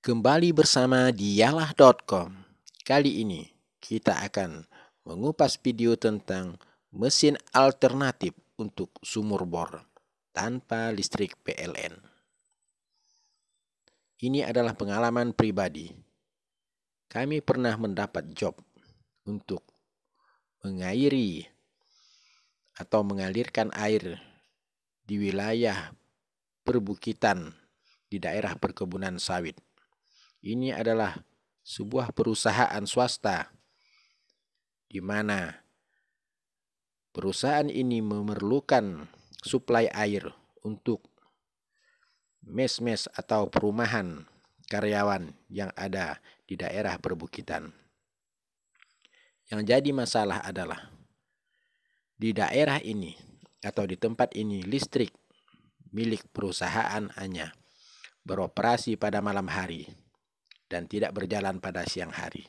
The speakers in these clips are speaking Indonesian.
Kembali bersama dialah.com. Kali ini kita akan mengupas video tentang mesin alternatif untuk sumur bor tanpa listrik PLN. Ini adalah pengalaman pribadi. Kami pernah mendapat job untuk mengairi atau mengalirkan air di wilayah perbukitan di daerah perkebunan sawit. Ini adalah sebuah perusahaan swasta di mana perusahaan ini memerlukan suplai air untuk mes-mes atau perumahan karyawan yang ada di daerah perbukitan. Yang jadi masalah adalah di daerah ini atau di tempat ini listrik milik perusahaan hanya beroperasi pada malam hari dan tidak berjalan pada siang hari,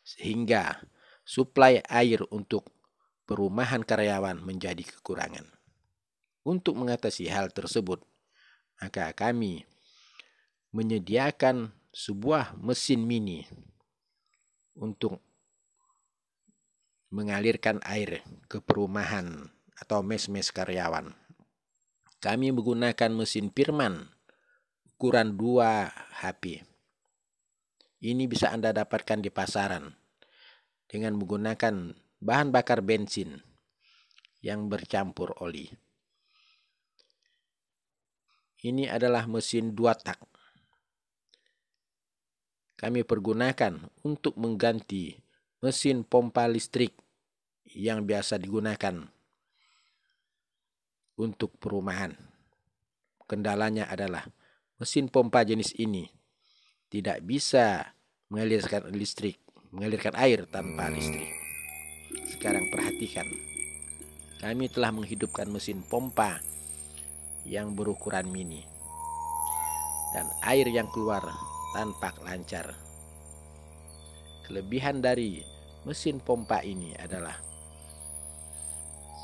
sehingga suplai air untuk perumahan karyawan menjadi kekurangan. Untuk mengatasi hal tersebut, maka kami menyediakan sebuah mesin mini untuk mengalirkan air ke perumahan atau mes-mes karyawan. Kami menggunakan mesin Firman ukuran 2 HP. Ini bisa Anda dapatkan di pasaran dengan menggunakan bahan bakar bensin yang bercampur oli. Ini adalah mesin 2 tak. Kami pergunakan untuk mengganti mesin pompa listrik yang biasa digunakan untuk perumahan. Kendalanya adalah mesin pompa jenis ini tidak bisa mengalirkan air tanpa listrik. Sekarang perhatikan, kami telah menghidupkan mesin pompa yang berukuran mini dan air yang keluar tampak lancar. Kelebihan dari mesin pompa ini adalah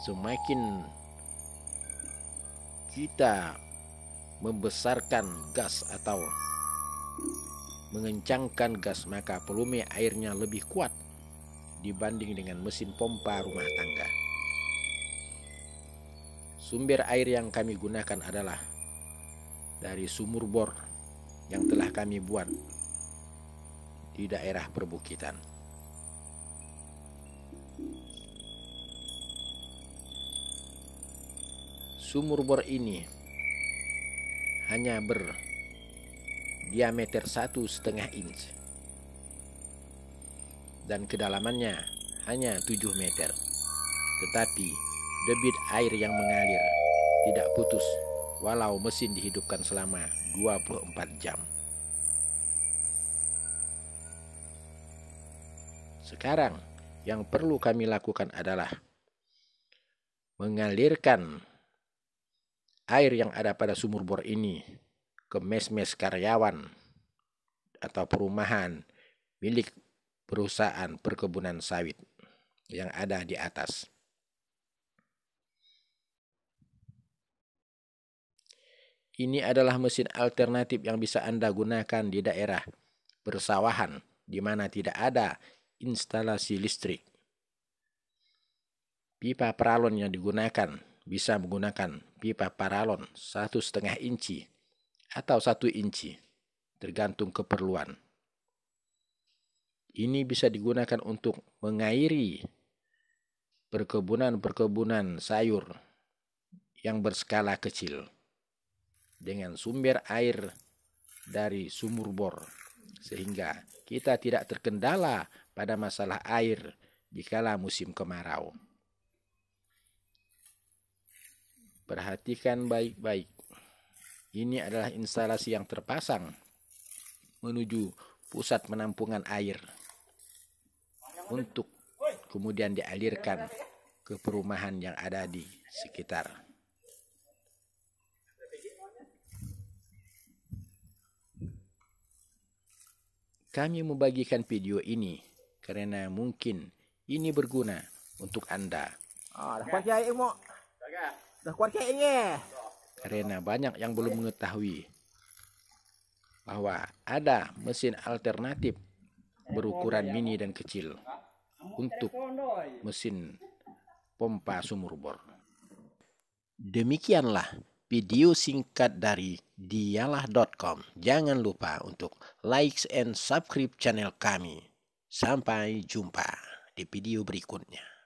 semakin kita membesarkan gas atau mengencangkan gas, maka volume airnya lebih kuat dibanding dengan mesin pompa rumah tangga. Sumber air yang kami gunakan adalah dari sumur bor yang telah kami buat di daerah perbukitan. Sumur bor ini hanya berdiameter 1,5 inch dan kedalamannya hanya 7 meter. Tetapi debit air yang mengalir tidak putus walau mesin dihidupkan selama 24 jam. Sekarang yang perlu kami lakukan adalah mengalirkan air yang ada pada sumur bor ini ke mes-mes karyawan atau perumahan milik perusahaan perkebunan sawit yang ada di atas. Ini adalah mesin alternatif yang bisa Anda gunakan di daerah persawahan di mana tidak ada instalasi listrik. Pipa paralon yang digunakan bisa menggunakan pipa paralon 1,5 inci atau 1 inci, tergantung keperluan. Ini bisa digunakan untuk mengairi perkebunan sayur yang berskala kecil dengan sumber air dari sumur bor, sehingga kita tidak terkendala pada masalah air dikala musim kemarau. Perhatikan baik-baik. Ini adalah instalasi yang terpasang menuju pusat penampungan air untuk kemudian dialirkan ke perumahan yang ada di sekitar. Kami membagikan video ini karena mungkin ini berguna untuk Anda. Karena banyak yang belum mengetahui bahwa ada mesin alternatif berukuran mini dan kecil untuk mesin pompa sumur bor. Demikianlah video singkat dari dialah.com. Jangan lupa untuk like and subscribe channel kami. Sampai jumpa di video berikutnya.